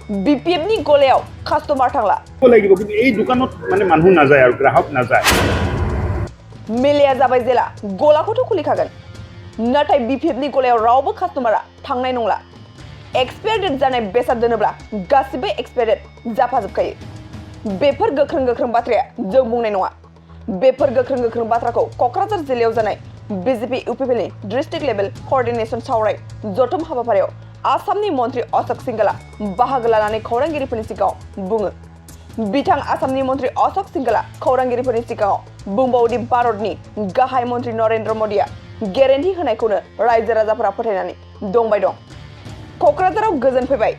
BPF नि गलायाव customer थांला লাগিব কিন্তু এই দোকানত মানে মানুহ নাযায় আৰু গ্ৰাহক নাযায় मेलेया जाबाय जेला गलाखौथ' खुलिखागोन नाथाय BPF नि गलायाव रावबो कास्टमारा थांनाय नंला एक्सपायर डेट जानाय बेसाद दोनोब्ला गासिबो एक्सपायर डेट जाफाजोबखायो बेफोर गोख्रों बाथ्राया जों बुंनाय नङा बेफोर गोख्रों बाथ्राखौ क'क्राझार जिल्लायाव जानाय BJP UPPL नि डिस्ट्रिक्ट लेभेल कोअर्डिनेशन सावराय जथुम हाबाफारियाव आसामनि मन्त्रि अशोक सिंघला बाहागो लानानै खौरांगिरिफोरनि सिगाङाव बुङो बिथां आसामनि मन्त्रि अशोक सिंघला खौरांगिरिफोरनि सिगाङाव बुंबावोदि भारतनि गाहाय मन्त्रि नरेन्द्र मोदीआ गेरेन्टि होनायखौनो रायजो राजाफोरा फोथायनानै दंबाय दं क'क्राझाराव गोजोन फैबाय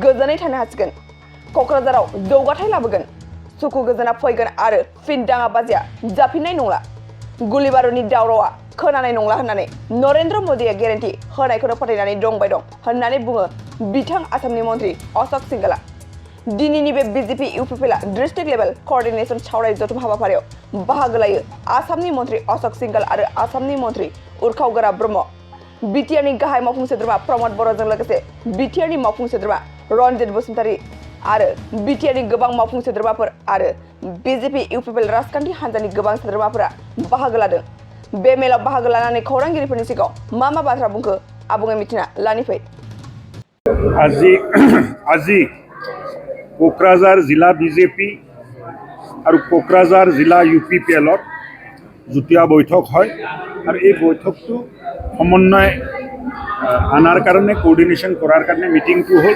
गोजोनै थानो हासिगोन क'क्राझाराव जौगाथाय लाबोगोन सुखु गोजोना फैगोन आरो फिन दाङाबाजिया जाफिननाय नंला गुलि बारुदनि दावरावआ खोनानाय नंला होननानै नरेन्द्र मोदीआ गेरेन्टि होनायखौनो फोथायनानै दंबाय दं होननानै बुङो बिथां आसामनि मन्त्रि अशोक सिंघला दिनैनि बे BJP UPPL district level coordination सावराय जथुम हाबाफारियाव बाहागो लायो आसामनि मन्त्रि अशोक सिंघल आरो आसामनि मन्त्रि उर्खावगोरा ब्रह्म बिटिआरनि गाहाय मावफुं सोद्रोमा प्रमद बर'जों लोगोसे बिटिआरनि मावफुं सोद्रोमा रनजित बसुमतारी आरो बिटिआरनि गोबां मावफुं सोद्रोमाफोर आरो BJP UPPL राजखान्थि हान्जानि गोबां सोद्रोमाफोरा बाहागो लादों बे मेलाव बाहागो लानानै खौरांगिरिफोरनि सिगाङाव मा बाथ्रा बुंखो आबुङै मिथिना लानि फै আজি কোকৰাঝাৰ জিলা BJP আৰু কোকৰাঝাৰ জিলা UPPL যুটীয়া বৈঠক হয় আৰু এই বৈঠকটো সমন্বয় আনাৰ কাৰণে কোঅৰ্ডিনেশ্যন কৰাৰ কাৰণে মিটিংটো হ'ল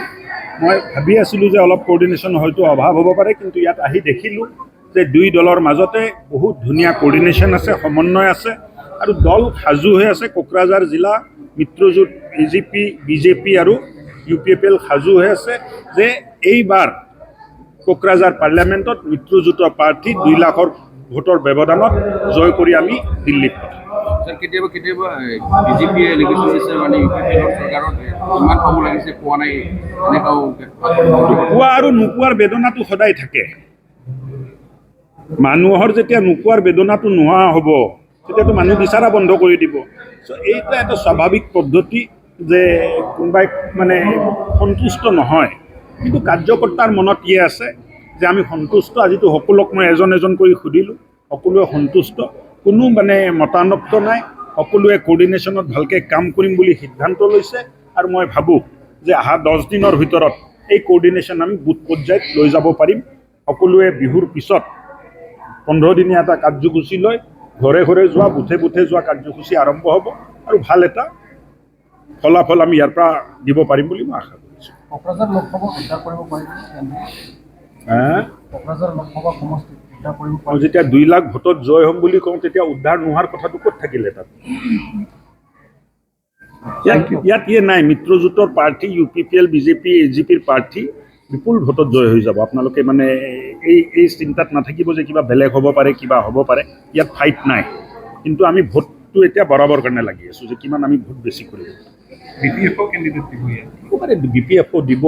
মই ভাবি আছিলোঁ যে অলপ কোঅৰ্ডিনেশ্যন হয়তো অভাৱ হ'ব পাৰে কিন্তু ইয়াত আহি দেখিলোঁ যে দুই দলৰ মাজতে বহুত ধুনীয়া কোঅৰ্ডিনেশ্যন আছে সমন্বয় আছে আৰু দল সাজু হৈ আছে কোকৰাঝাৰ জিলা মিত্ৰজোঁট BJP আৰু UPPL সাজু হৈ আছে যে এইবাৰ কোকৰাঝাৰ পাৰ্লিয়ামেণ্টত মিত্ৰজোঁটৰ প্ৰাৰ্থী 2 লাখৰ ভোটৰ ব্যৱধানত জয় কৰি আমি দিল্লীত স্যাৰ কেতিয়াবা BJP এলিগেশ্যন দিছে মানে UPPL চৰকাৰত ইমান কম লাগিছে পোৱা নাই এনেকাও পোৱা আৰু নোপোৱাৰ বেদনাটো সদায় থাকে মানুহৰ যেতিয়া নোপোৱাৰ বেদনাটো নোহোৱা হ'ব তেতিয়াতো মানুহ বিচাৰা বন্ধ কৰি দিব সো এইটা এটা স্বাভাৱিক পদ্ধতি যে কোনোবাই মানে সন্তুষ্ট নহয় কিন্তু কাৰ্যকৰ্তাৰ মনত আছে যে আমি সন্তুষ্ট আজিতো সকলোক মই এজন কৰি সুধিলোঁ সকলোৱে সন্তুষ্ট কোনো মানে মতানৈক্য নাই সকলোৱে কোঅৰ্ডিনেশ্যনত ভালকৈ কাম কৰিম বুলি সিদ্ধান্ত লৈছে আৰু মই ভাবোঁ যে অহা 10 দিনৰ ভিতৰত এই কোঅৰ্ডিনেশ্যন আমি বুথ পৰ্যায়ত লৈ যাব পাৰিম সকলোৱে বিহুৰ পিছত 15 দিনীয়া এটা কাৰ্যসূচী লৈ ঘৰে ঘৰে যোৱা বুথে যোৱা কাৰ্যসূচী আৰম্ভ হ'ব আৰু ভাল এটা ফলাফল আমি ইয়াৰ পৰা দিব পাৰিম বুলি মই আশা কৰিছোঁ কোকৰাঝাৰ লোকসভা উদ্ধাৰ কৰিব পাৰিব কোকৰাঝাৰ লোকসভা সমষ্টি উদ্ধাৰ কৰিব পাৰিব যেতিয়া 2 লাখ ভোটত জয় হ'ম বুলি কওঁ তেতিয়া উদ্ধাৰ নোহোৱাৰ কথাটো ক'ত থাকিলে তাত ইয়াত নাই মিত্ৰজোঁটৰ প্ৰাৰ্থী UPPL BJP AGPৰ প্ৰাৰ্থী বিপুল ভোটত জয় হৈ যাব আপোনালোকে মানে এই চিন্তাত নাথাকিব যে কিবা বেলেগ হ'ব পাৰে কিবা হ'ব পাৰে ইয়াত ফাইট নাই কিন্তু আমি ভোটটো এতিয়া বৰাবৰ কাৰণে লাগি আছোঁ যে কিমান আমি ভোট বেছি কৰিব BPF কেণ্ডিডেট BPF দিব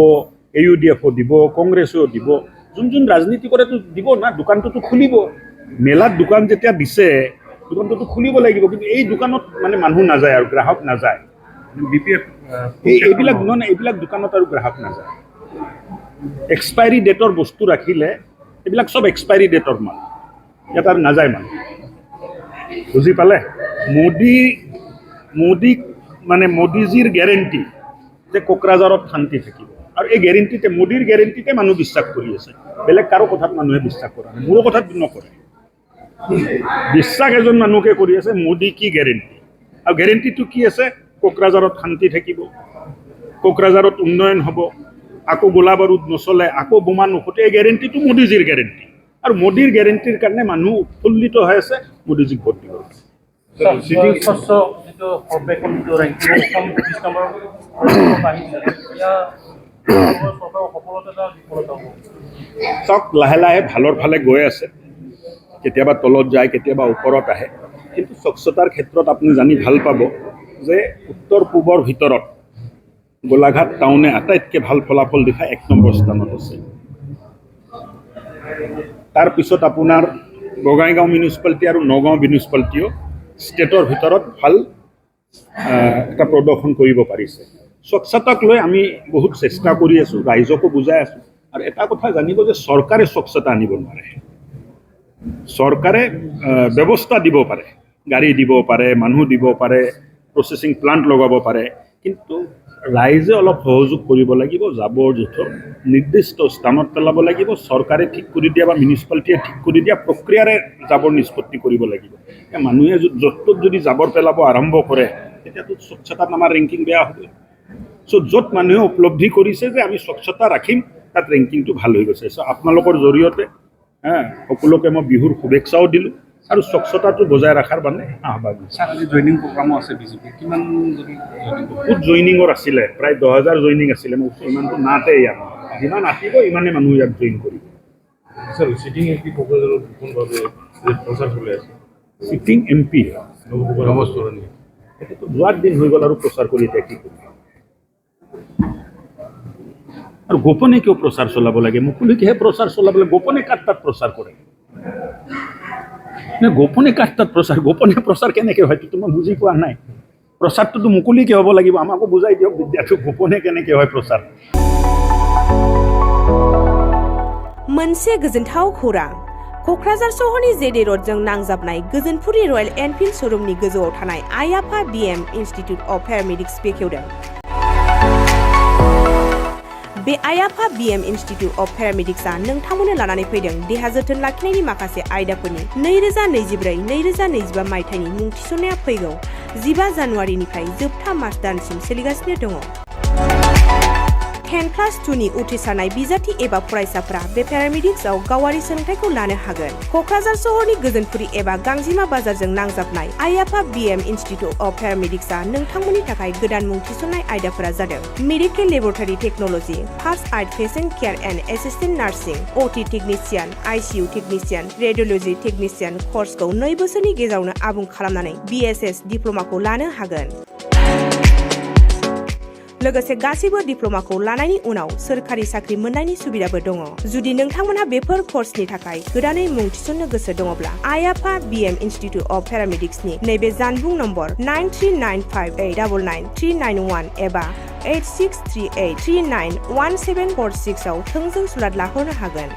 AUDF দিব কংগ্ৰেছেও দিব যোন ৰাজনীতি কৰেতো দিব না দোকানটোতো খুলিব মেলাত দোকান যেতিয়া দিছে দোকানটোতো খুলিব লাগিব কিন্তু এই দোকানত মানে মানুহ নাযায় আৰু গ্ৰাহক নাযায় BPF এইবিলাক দোকানত আৰু গ্ৰাহক নাযায় এক্সপায়াৰী ডেটৰ বস্তু ৰাখিলে এইবিলাক সব এক্সপায়াৰী ডেটৰ মাল ইয়াত আৰু নাযায় মানুহ বুজি পালে মোদীজীৰ গেৰেণ্টি যে কোকৰাঝাৰত শান্তি থাকিব আৰু এই গেৰেণ্টিতে মোদীৰ গেৰেণ্টিতে মানুহ বিশ্বাস কৰি আছে বেলেগ কাৰো কথাত মানুহে বিশ্বাস কৰা নাই মোৰো কথাত নকৰে বিশ্বাস এজন মানুহকে কৰি আছে মোদী কি গেৰেণ্টি আৰু গেৰেণ্টিটো কি আছে কোকৰাঝাৰত শান্তি থাকিব কোকৰাঝাৰত উন্নয়ন হ'ব আকৌ গোলা বাৰুদ নচলে আকৌ বোমা নুফুটে এই গেৰেণ্টিটো মোদীজীৰ গেৰেণ্টি আৰু মোদীৰ গেৰেণ্টিৰ কাৰণে মানুহ উৎফুল্লিত হৈ আছে মোদীজীক ভোট দিব চক লাহে লাহে ভালৰ ফালে গৈ আছে কেতিয়াবা তলত যায় কেতিয়াবা ওপৰত আহে কিন্তু স্বচ্ছতাৰ ক্ষেত্ৰত আপুনি জানি ভাল পাব যে উত্তৰ পূবৰ ভিতৰত গোলাঘাট টাউনে আটাইতকৈ ভাল ফলাফল দেখা 1 নম্বৰ স্থানত আছে তাৰ পিছত আপোনাৰ বগাইগাঁও মিউনিচিপালিটি আৰু নগাঁও মিউনিচিপালিটিও ষ্টেটৰ ভিতৰত ভাল এটা প্ৰদৰ্শন কৰিব পাৰিছে স্বচ্ছতাক লৈ আমি বহুত চেষ্টা কৰি আছোঁ, ৰাইজকো বুজাই আছোঁ। আৰু এটা কথা জানিব যে চৰকাৰে স্বচ্ছতা আনিব নোৱাৰে। চৰকাৰে ব্যৱস্থা দিব পাৰে, গাড়ী দিব পাৰে, মানুহ দিব পাৰে, প্ৰচেছিং প্লাণ্ট লগাব পাৰে, কিন্তু ৰাইজে অলপ সহযোগ কৰিব লাগিব। জাবৰ জোঁথৰ নিৰ্দিষ্ট স্থানত পেলাব লাগিব, চৰকাৰে ঠিক কৰি দিয়া বা মিউনিচিপালিটিয়ে ঠিক কৰি দিয়া প্ৰক্ৰিয়াৰে জাবৰ নিষ্পত্তি কৰিব লাগিব। মানুহে য'ত ত'ত যদি জাবৰ পেলাব আৰম্ভ কৰে তেতিয়াতো স্বচ্ছতাত আমাৰ ৰেংকিং বেয়া হ'ব। চ' য'ত মানুহে উপলব্ধি কৰিছে যে আমি স্বচ্ছতা ৰাখিম, তাত ৰেংকিংটো ভাল হৈ গৈছে। চ' আপোনালোকৰ জৰিয়তে সকলোকে মই বিহুৰ শুভেচ্ছাও দিলোঁ আৰু স্বচ্ছতাটো বজাই ৰখাৰ বাবে আহ্বান দিছোঁ। স্যাৰ, আজি জইনিং প্ৰগ্ৰামো আছে বিজেপি, কিমান যদি বহুত জইনিঙৰ আছিলে, প্ৰায় 10,000 জইনিং আছিলে। মই ইমানটো নাতে ইয়াত, যিমান আহিব ইমানে মানুহ ইয়াত জইন কৰিব। স্যাৰ, সিটিং এমপি কোকৰাঝাৰত বিপুলভাৱে প্ৰচাৰ চলি আছে। চিটিং MP নৱস্মৰণীয় এতিয়াতো যোৱাৰ দিন হৈ গ'ল আৰু প্ৰচাৰ কৰি এতিয়া কি কৰিব? আৰু গোপনে কিয় প্ৰচাৰ চলাব লাগে? মুকলিকেহে প্ৰচাৰ চলাব লাগে। গোপনে কাৰ তাত প্ৰচাৰ কৰে? নে গোপনে কাৰ তাত প্ৰচাৰ? গোপনে প্ৰচাৰ কেনেকৈ হয় সেইটো মই বুজি পোৱা নাই। প্ৰচাৰটোতো মুকলিকে হ'ব লাগিব। আমাকো বুজাই দিয়ক বিদ্যাৰ্থী, গোপনে কেনেকৈ হয় প্ৰচাৰ। मोनसे गोजोनथाव खौरां। क'क्राझार सहरनि जेडे रडजों नांजाबनाय गोजोनपुरि रयेल एनफिल्ड शोरूमनि गोजौआव थानाय आइ आफा BM इन्स्टिट्युट अफ पेरामेडिक्स बेखेवदों। बे आइ आफा BM इन्स्टिट्युट अफ पेरामेडिक्सआ नोंथांमोननो लानानै फैदों देहा जोथोन लाखिनायनि माखासे आयदाफोरनि 2024-2025 मायथाइनि मुं थिसननाया फैगौ 15 जानुवारिनिफ्राय जोबथा मार्च दानसिम सोलिगासिनो दङ। 10+2 नि उथ्रिसारनाय बिजाथि एबा फरायसाफोरा बे पेरामेडिक्सआव गावारि सोलोंथाइखौ लानो हागोन। क'क्राझार सहरनि गोजोनपुरि एबा गांजिमा बाजारजों नांजाबनाय आइ आफा BM इन्स्टिट्युट अफ पेरामेडिक्सआ नोंथांमोननि थाखाय गोदान मुं थिसननाय आयदाफोरा जादों medical laboratory technology, first aid patient care and assistant nursing, OT technician, ICU technician, radiology technician कर्सखौ 2 बोसोरनि गेजेरावनो आबुं खालामनानै BSS डिप्ल'माखौ लानो हागोन। लोगोसे गासैबो डिप्ल'माखौ लानायनि उनाव सोरखारि साख्रि मोननायनि सुबिदाबो दङ। जुदि नोंथांमोनहा बेफोर कर्सनि थाखाय गोदानै मुं थिसननो गोसो दङब्ला आइ आफा BM इन्स्टिट्युट अफ पेरामेडिक्सनि नैबे जानबुं नम्बर 9395899391 एबा 8638391746 आव थोंजों सुलाद लाहरनो हागोन।